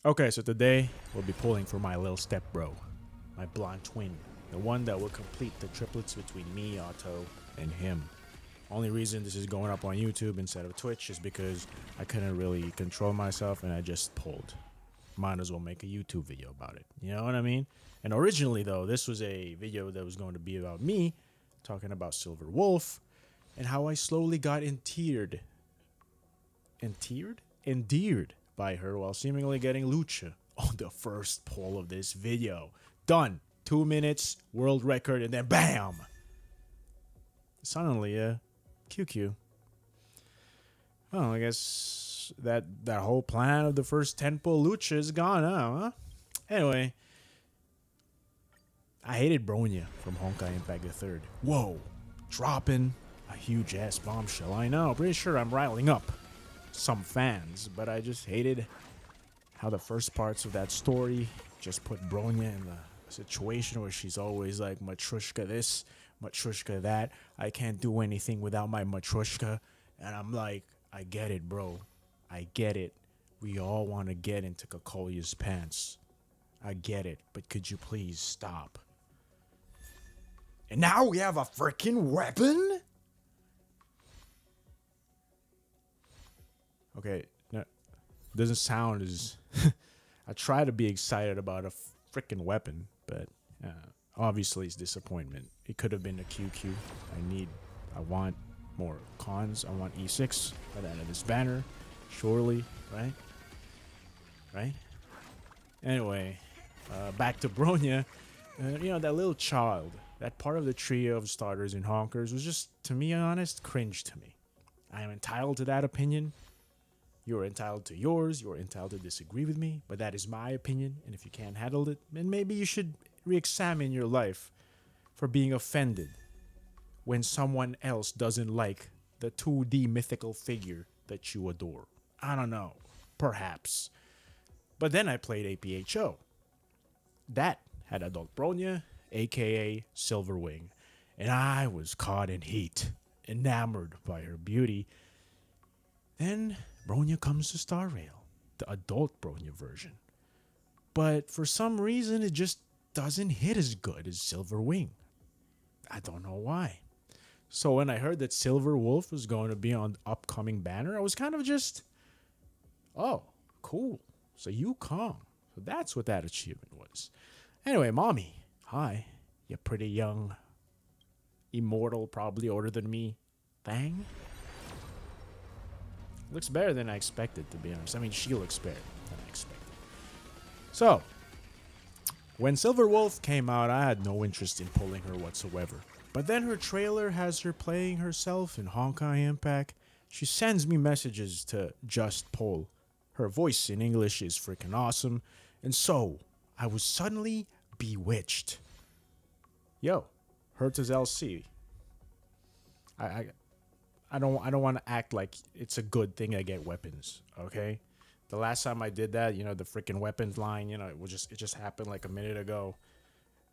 Okay, so today we'll be pulling for my little stepbro, my blonde twin, the one that will complete the triplets between me, Otto, and him. Only reason this is going up on YouTube instead of Twitch is because I couldn't really control myself and I just pulled. Might as well make a YouTube video about it. You know what I mean? And originally, though, this was a video that was going to be about me talking about Silver Wolf and how I slowly got endeared by her while seemingly getting Luocha on the first poll of this video. Done. 2 minutes, world record, and then BAM! Suddenly, QQ. Well, I guess that whole plan of the first 10 poll Luocha is gone now, huh? Anyway, I hated Bronya from Honkai Impact the Third. Whoa, dropping a huge ass bombshell. I know, pretty sure I'm riling up some fans, but I just hated how the first parts of that story just put Bronya in the situation where she's always like, Matrushka this, Matrushka that. I can't do anything without my Matrushka. And I'm like, I get it, bro. I get it. We all want to get into Kokolya's pants. I get it, but could you please stop? And now we have a freaking weapon? Okay, no, doesn't sound as... I try to be excited about a freaking weapon, but obviously it's disappointment. It could have been a QQ. I want more cons. I want E6 by the end of this banner. Surely, right? Right? Anyway, back to Bronya. That little child, that part of the trio of starters and honkers was just, to be honest, cringe to me. I am entitled to that opinion. You're entitled to yours. You're entitled to disagree with me, but that is my opinion. And if you can't handle it, then maybe you should re-examine your life for being offended when someone else doesn't like the 2D mythical figure that you adore. I don't know. Perhaps. But then I played APHO. That had Adult Bronya, aka Silverwing, and I was caught in heat, enamored by her beauty. Then Bronya comes to Star Rail, the adult Bronya version. But for some reason, it just doesn't hit as good as Silver Wing. I don't know why. So when I heard that Silver Wolf was going to be on the upcoming banner, I was kind of just, oh, cool. So Yukong. So that's what that achievement was. Anyway, Mommy, hi. You pretty young, immortal, probably older than me thing. Looks better than I expected, to be honest. I mean, she looks better than I expected. So, when Silver Wolf came out, I had no interest in pulling her whatsoever. But then her trailer has her playing herself in Honkai Impact. She sends me messages to just pull. Her voice in English is freaking awesome. And so, I was suddenly bewitched. Yo, Herta's LC. I don't want to act like it's a good thing I get weapons, okay? The last time I did that, the freaking weapons line, it just happened like a minute ago.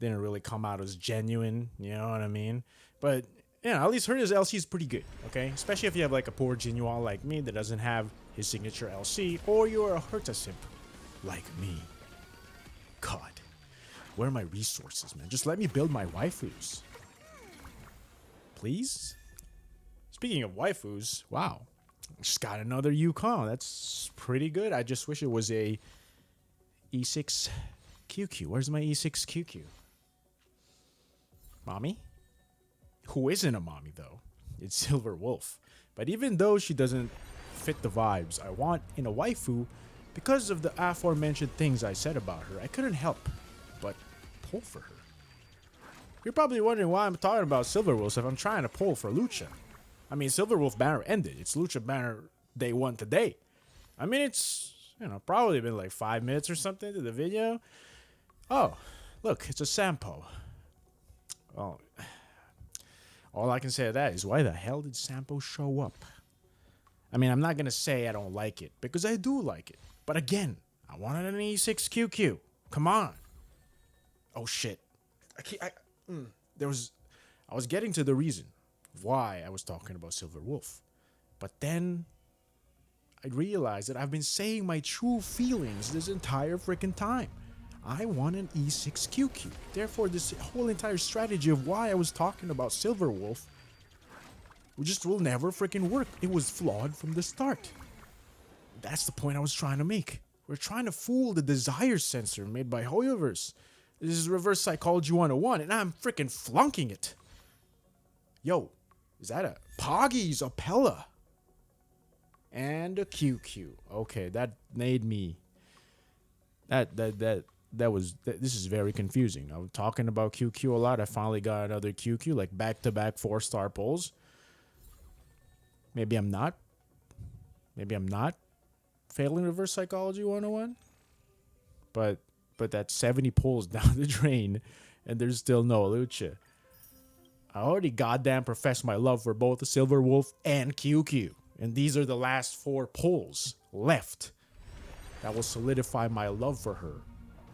Didn't really come out as genuine, you know what I mean? But at least Herta's LC is pretty good, okay? Especially if you have like a poor Genuine like me that doesn't have his signature LC, or you're a Herta simp like me. God, where are my resources, man? Just let me build my waifus. Please? Speaking of waifus, wow. Just got another Yukon. That's pretty good. I just wish it was a E6 QQ. Where's my E6 QQ? Mommy? Who isn't a mommy, though? It's Silver Wolf. But even though she doesn't fit the vibes I want in a waifu, because of the aforementioned things I said about her, I couldn't help but pull for her. You're probably wondering why I'm talking about Silver Wolf if I'm trying to pull for Luocha. I mean, Silver Wolf banner ended. It's Luocha banner day 1 today. I mean, it's, probably been like 5 minutes or something to the video. Oh, look, it's a Sampo. Oh, all I can say to that is, why the hell did Sampo show up? I mean, I'm not going to say I don't like it, because I do like it. But again, I wanted an E6 QQ. Come on. Oh, shit. I was getting to the reason why I was talking about Silver Wolf. But then I realized that I've been saying my true feelings this entire freaking time. I want an E6 QQ. Therefore, this whole entire strategy of why I was talking about Silver Wolf just will never freaking work. It was flawed from the start. That's the point I was trying to make. We're trying to fool the desire sensor made by Hoyoverse. This is reverse psychology 101, and I'm freaking flunking it. Yo, is that a Poggy's Apella? And a QQ. Okay, that made me... This is very confusing. I'm talking about QQ a lot. I finally got another QQ, like back-to-back 4-star pulls. Maybe I'm not failing reverse psychology 101. But that's 70 pulls down the drain, and there's still no Luocha. I already goddamn professed my love for both the Silver Wolf and QQ. And these are the last 4 pulls left that will solidify my love for her.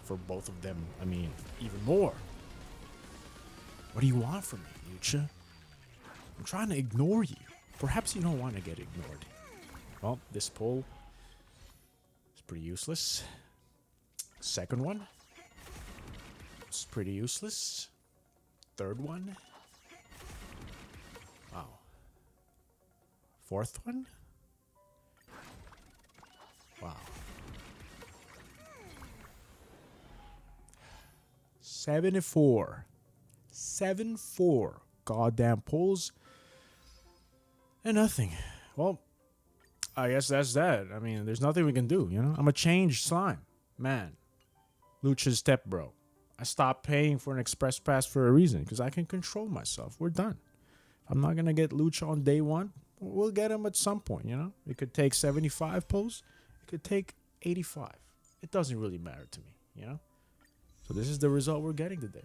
For both of them, I mean, even more. What do you want from me, Luocha? I'm trying to ignore you. Perhaps you don't want to get ignored. Well, this pull is pretty useless. Second one. It's pretty useless. Third one. Wow. Fourth one. Wow. 74. 7-4 goddamn pulls. And nothing. Well, I guess that's that. I mean, there's nothing we can do, you know? I'm a changed slime. Man. Luocha's Stepbro. I stopped paying for an express pass for a reason, because I can control myself. We're done. I'm not going to get Luocha on day 1. We'll get him at some point, you know? It could take 75 pulls. It could take 85. It doesn't really matter to me, you know? So this is the result we're getting today.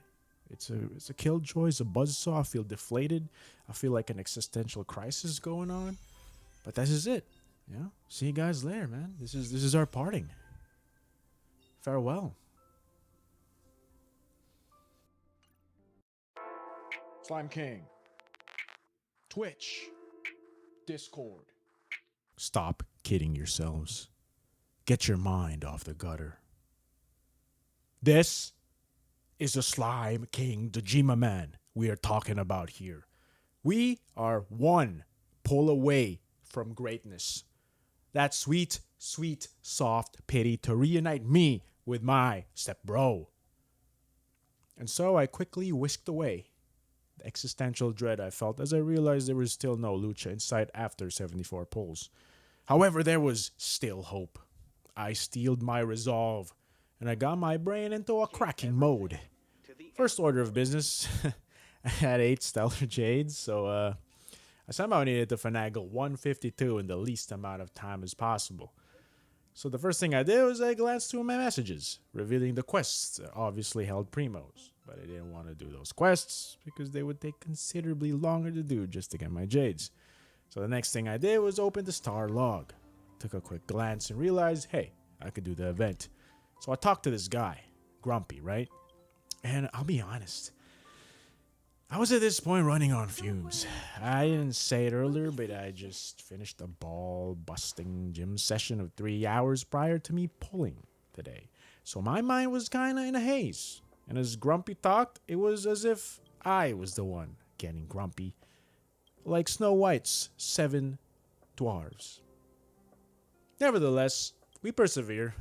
It's a killjoy, it's a buzzsaw. I feel deflated. I feel like an existential crisis going on. But this is it. You know? See you guys later, man. This is our parting. Farewell. Slime King. Twitch. Discord. Stop kidding yourselves. Get your mind off the gutter. This is the Slime King Dojima Man we are talking about here. We are one pull away from greatness. That sweet, sweet, soft pity to reunite me with my Stepbro. And so I quickly whisked away the existential dread I felt as I realized there was still no Luocha in sight after 74 pulls. However, there was still hope. I steeled my resolve, and I got my brain into a cracking mode. First order of business, I had 8 Stellar Jades, so I somehow needed to finagle 152 in the least amount of time as possible. So the first thing I did was I glanced through my messages, revealing the quests that obviously held primos. But I didn't want to do those quests because they would take considerably longer to do just to get my Jades. So the next thing I did was open the star log. Took a quick glance and realized, hey, I could do the event. So I talked to this guy, Grumpy, right? And I'll be honest, I was at this point running on fumes. I didn't say it earlier, but I just finished a ball-busting gym session of 3 hours prior to me pulling today. So my mind was kind of in a haze. And as Grumpy talked, it was as if I was the one getting grumpy. Like Snow White's 7 dwarves. Nevertheless, we persevere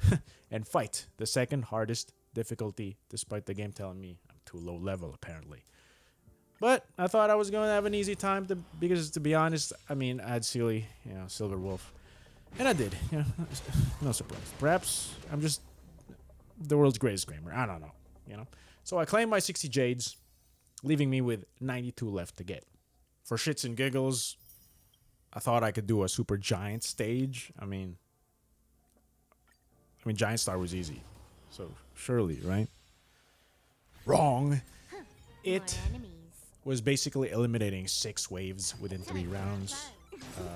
and fight the second hardest difficulty, despite the game telling me I'm too low level, apparently. But I thought I was going to have an easy time because, to be honest, I mean, I had Silly, Silver Wolf. And I did. No surprise. Perhaps I'm just the world's greatest gamer. I don't know. So I claimed my 60 Jades, leaving me with 92 left to get. For shits and giggles, I thought I could do a super giant stage. I mean, Giant Star was easy. So, surely, right? Wrong. It was basically eliminating 6 waves within 3 rounds.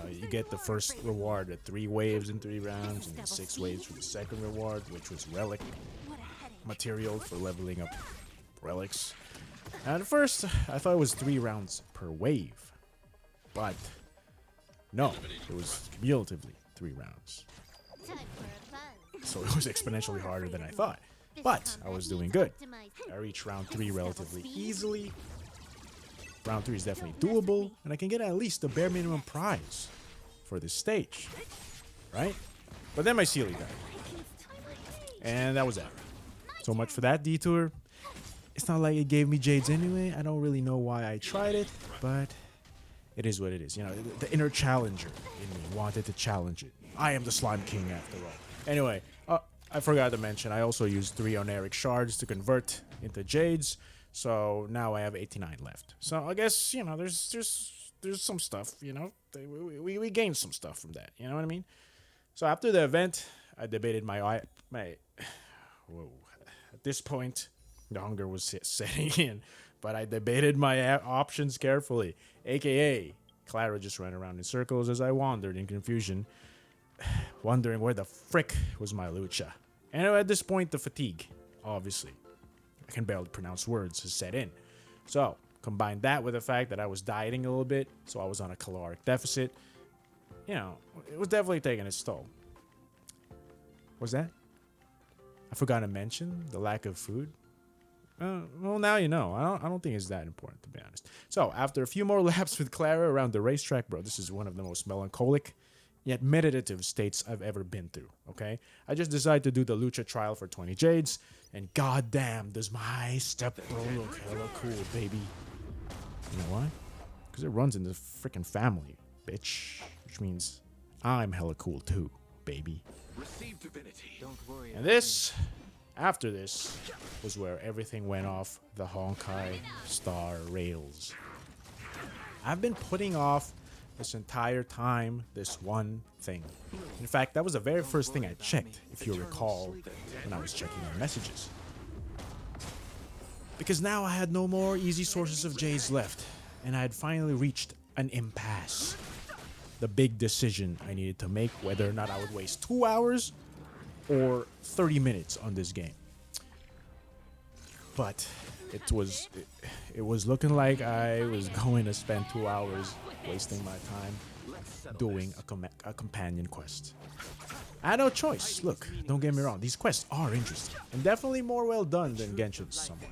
You get the first reward at 3 waves in 3 rounds, and then 6 waves for the second reward, which was relic material for leveling up relics. And at first, I thought it was 3 rounds per wave. But no, it was cumulatively 3 rounds. So it was exponentially harder than I thought. But I was doing good. I reached round 3 relatively easily. Round 3 is definitely doable, and I can get at least the bare minimum prize for this stage, right? But then my Sealy died. And that was that. So much for that detour. It's not like it gave me Jades anyway. I don't really know why I tried it, but it is what it is. You know, the inner challenger in me wanted to challenge it. I am the Slime King after all. Anyway, I forgot to mention, I also used 3 Oneric shards to convert into Jades. So now I have 89 left. So I guess, you know, there's some stuff, you know. We gained some stuff from that, you know what I mean? So after the event, I debated my whoa. At this point, the hunger was setting in, but I debated my options carefully. AKA, Clara just ran around in circles as I wandered in confusion, wondering where the frick was my Luocha. And at this point, the fatigue, obviously, I can barely pronounce words, has set in. So, combine that with the fact that I was dieting a little bit, so I was on a caloric deficit. You know, it was definitely taking its toll. What's that? I forgot to mention the lack of food. Well, now you know. I don't think it's that important, to be honest. So, after a few more laps with Clara around the racetrack, bro, this is one of the most melancholic yet meditative states I've ever been through, okay? I just decided to do the Luocha trial for 20 Jades, and goddamn, does my Stepbro look hella cool, baby. You know why? Because it runs in the freaking family, bitch. Which means I'm hella cool too, baby. Receive divinity. Don't worry. And this, after this, was where everything went off the Honkai Star rails. I've been putting off this entire time this one thing. In fact, that was the very first thing I checked, if you recall, when I was checking my messages. Because now I had no more easy sources of Jades left, and I had finally reached an impasse. The big decision I needed to make, whether or not I would waste 2 hours or 30 minutes on this game. But it was looking like I was going to spend 2 hours wasting my time doing a companion quest. I had no choice. Look, don't get me wrong, these quests are interesting and definitely more well done than Genshin somewhat.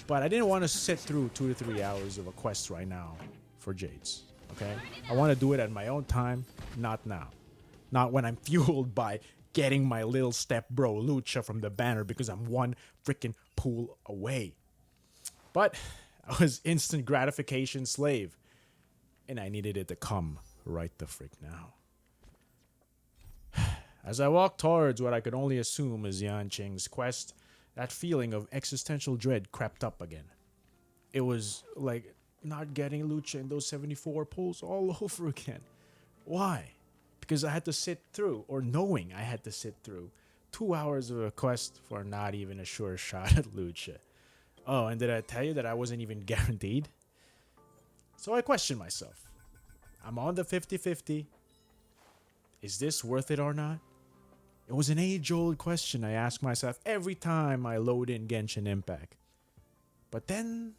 But I didn't want to sit through 2 to 3 hours of a quest right now for Jades. Okay? I want to do it at my own time, not now. Not when I'm fueled by getting my little Stepbro Luocha from the banner because I'm one freaking pool away. But I was instant gratification slave, and I needed it to come right the frick now. As I walked towards what I could only assume is Yanqing's quest, that feeling of existential dread crept up again. It was like not getting Luocha in those 74 pulls all over again. Why? Because I had to sit through, or knowing I had to sit through, 2 hours of a quest for not even a sure shot at Luocha. Oh, and did I tell you that I wasn't even guaranteed? So I questioned myself. I'm on the 50-50. Is this worth it or not? It was an age-old question I ask myself every time I load in Genshin Impact. But then,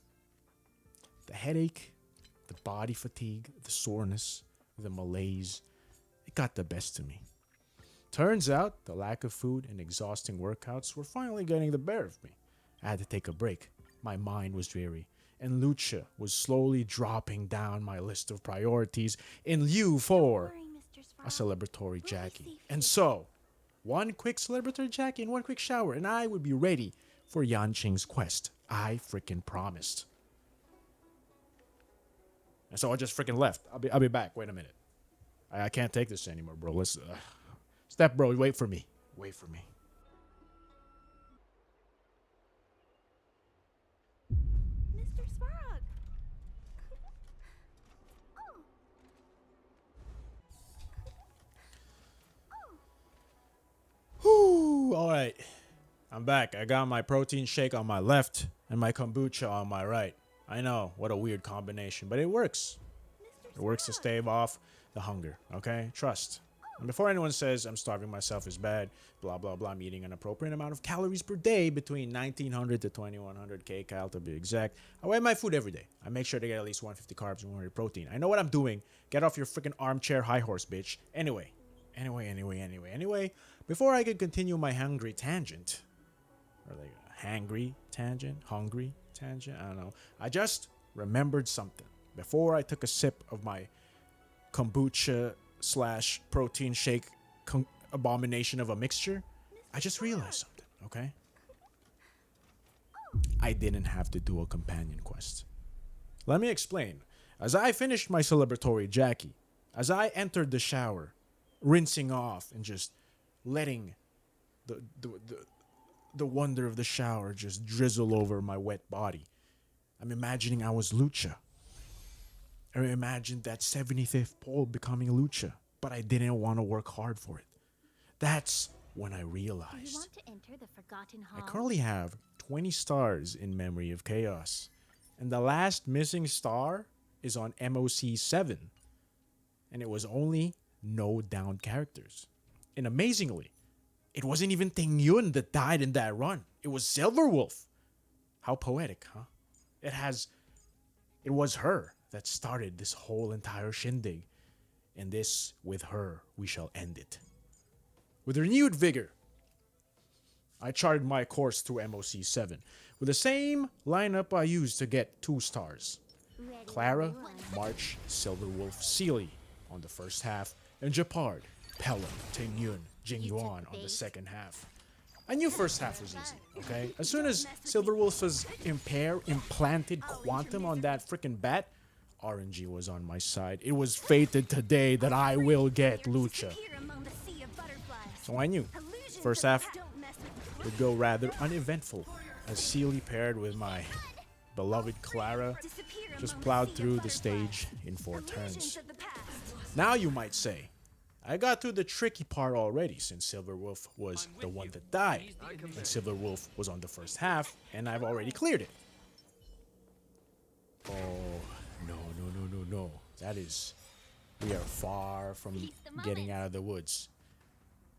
the headache, the body fatigue, the soreness, the malaise, it got the best of me. Turns out, the lack of food and exhausting workouts were finally getting the better of me. I had to take a break. My mind was dreary, and Luocha was slowly dropping down my list of priorities in lieu for a celebratory Jackie. And so, one quick celebratory Jackie and one quick shower, and I would be ready for Yanqing's quest. I freaking promised. And so I just freaking left. I'll be back. Wait a minute. I can't take this anymore, bro. Let's Stepbro, wait for me. Wait for me. Mr. Svarog. Whew, all right. I'm back. I got my protein shake on my left and my kombucha on my right. I know, what a weird combination, but it works. It works to stave off the hunger, okay? Trust. And before anyone says I'm starving myself is bad, blah, blah, blah, I'm eating an appropriate amount of calories per day, between 1,900 to 2,100 kcal to be exact. I weigh my food every day. I make sure to get at least 150 carbs and 100 protein. I know what I'm doing. Get off your freaking armchair high horse, bitch. Anyway, Anyway, before I could continue my hungry tangent, or like hungry tangent, I don't know. I just remembered something. Before I took a sip of my kombucha slash protein shake abomination of a mixture, I just realized something, okay? I didn't have to do a companion quest. Let me explain. As I finished my celebratory Jackie, as I entered the shower, rinsing off and just letting the wonder of the shower just drizzle over my wet body, I'm imagining I was Luocha. I imagined that 75th pole becoming Luocha, but I didn't want to work hard for it. That's when I Do you realized want to enter the Forgotten I Hall? currently have 20 stars in Memory of Chaos, and the last missing star is on MOC 7, and it was only no downed characters. And amazingly, it wasn't even Ting Yun that died in that run. It was Silverwolf. How poetic, huh? It was her that started this whole entire shindig, and this, with her, we shall end it. With renewed vigor, I charted my course through MOC 7 with the same lineup I used to get 2 stars. Ready Clara, when you are. March, Silverwolf, Sealy on the first half, and Japard, Pella, Ting Yun, Jing Yuan on the second half. I knew first half was easy, okay? As soon as Silverwolf was implanted quantum on that freaking bat, RNG was on my side. It was fated today that I will get Luocha. So I knew first half would go rather uneventful as Sealy paired with my beloved Clara just plowed through the stage in 4 turns. Now you might say, I got through the tricky part already since Silverwolf was the one that died, and Silverwolf was on the first half, and I've already cleared it. Oh, no. We are far from getting out of the woods.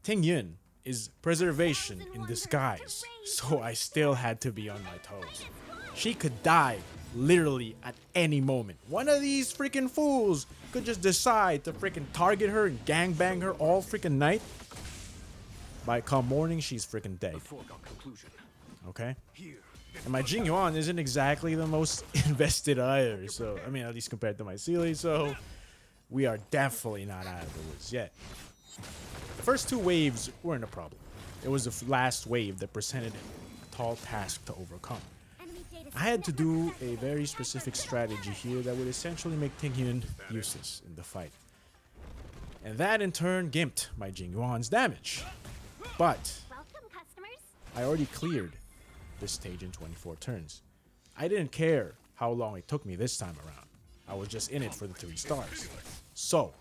Ting Yun is preservation in disguise, so I still had to be on my toes. She could die literally at any moment. One of these freaking fools could just decide to freaking target her and gangbang her all freaking night. By come morning, she's freaking dead. Okay? And my Jing Yuan isn't exactly the most invested either, so, I mean, at least compared to my Sealy, so we are definitely not out of the woods yet. The first 2 waves weren't a problem. It was the last wave that presented a tall task to overcome. I had to do a very specific strategy here that would essentially make Ting Yun useless in the fight. And that in turn gimped my Jing Yuan's damage. But Welcome, customers. I already cleared this stage in 24 turns. I didn't care how long it took me this time around. I was just in it for the 3 stars. So,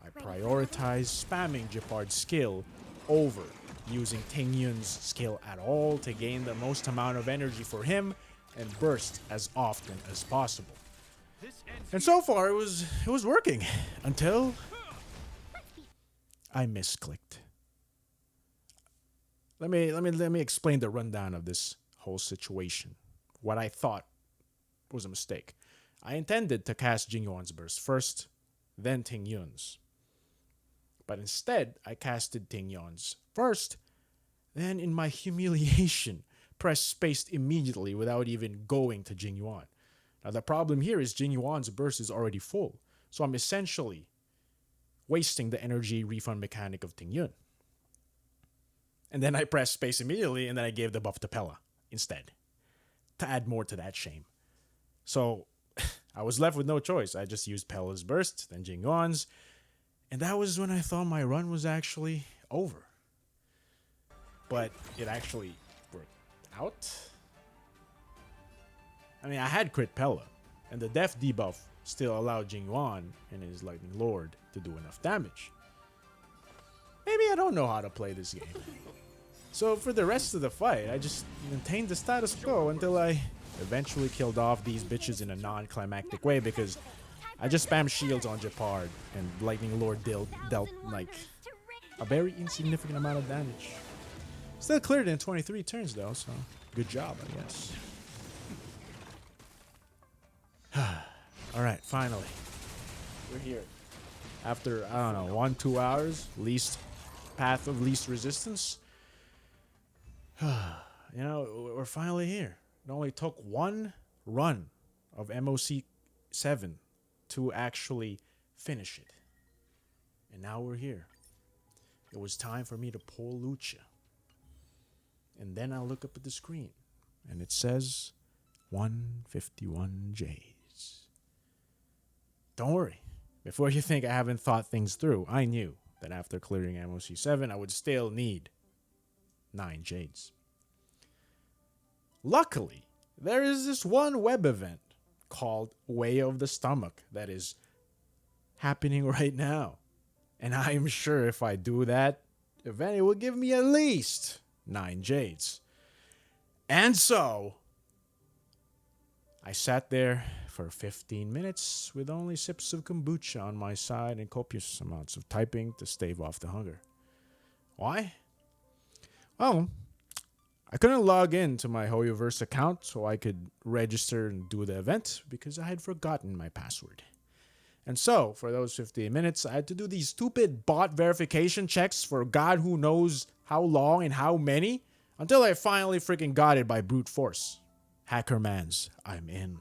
I prioritized spamming Japard's skill over using Ting Yun's skill at all to gain the most amount of energy for him and burst as often as possible. And so far it was working until I misclicked. Let me explain the rundown of this whole situation. What I thought was a mistake. I intended to cast Jing Yuan's burst first, then Ting Yun's. But instead, I casted Ting Yun's first, then in my humiliation, pressed space immediately without even going to Jing Yuan. Now the problem here is Jing Yuan's burst is already full, so I'm essentially wasting the energy refund mechanic of Ting Yun. And then I pressed space immediately, and then I gave the buff to Pella instead, to add more to that shame. So I was left with no choice. I just used Pella's burst, then Jing Yuan's, and that was when I thought my run was actually over. But it actually worked out. I mean, I had crit Pella, and the def debuff still allowed Jing Yuan and his Lightning Lord to do enough damage. Maybe I don't know how to play this game. So for the rest of the fight, I just maintained the status quo until I eventually killed off these bitches in a non-climactic way because I just spammed shields on Japard and Lightning Lord dealt like a very insignificant amount of damage. Still cleared in 23 turns though, so good job, I guess. Alright, finally. We're here. after, I don't know, 1-2 hours, least path of least resistance. You know, we're finally here. It only took one run of MOC 7 to actually finish it. And now we're here. It was time for me to pull Luocha. And then I look up at the screen and it says 151 J's. Don't worry. Before you think I haven't thought things through, I knew that after clearing MOC 7, I would still need 9 Jades. Luckily, there is this one web event called Way of the Stomach that is happening right now. And I am sure if I do that event, it will give me at least 9 Jades. And so, I sat there for 15 minutes with only sips of kombucha on my side and copious amounts of typing to stave off the hunger. Why? Well, I couldn't log in to my Hoyoverse account so I could register and do the event because I had forgotten my password. And so, for those 15 minutes, I had to do these stupid bot verification checks for God who knows how long and how many until I finally freaking got it by brute force. Hackermans, I'm in.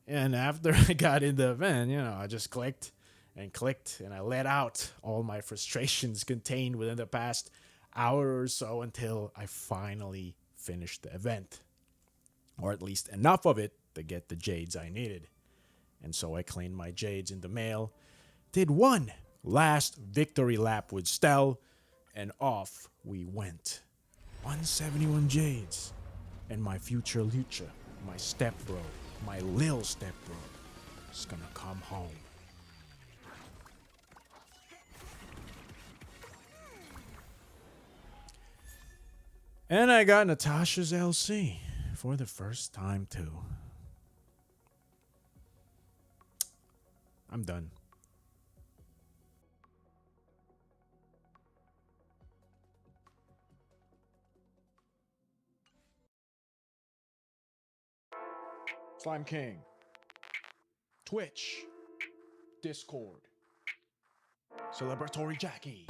And after I got in the event, you know, I just clicked and I let out all my frustrations contained within the past hour or so until I finally finished the event. Or at least enough of it to get the Jades I needed. And so I claimed my Jades in the mail, did one last victory lap with Stell, and off we went. 171 Jades. And my future Luocha, my stepbro, my lil stepbro, is gonna come home. And I got Natasha's LC for the first time too. I'm done. Slime King. Twitch. Discord. Celebratory Jackie.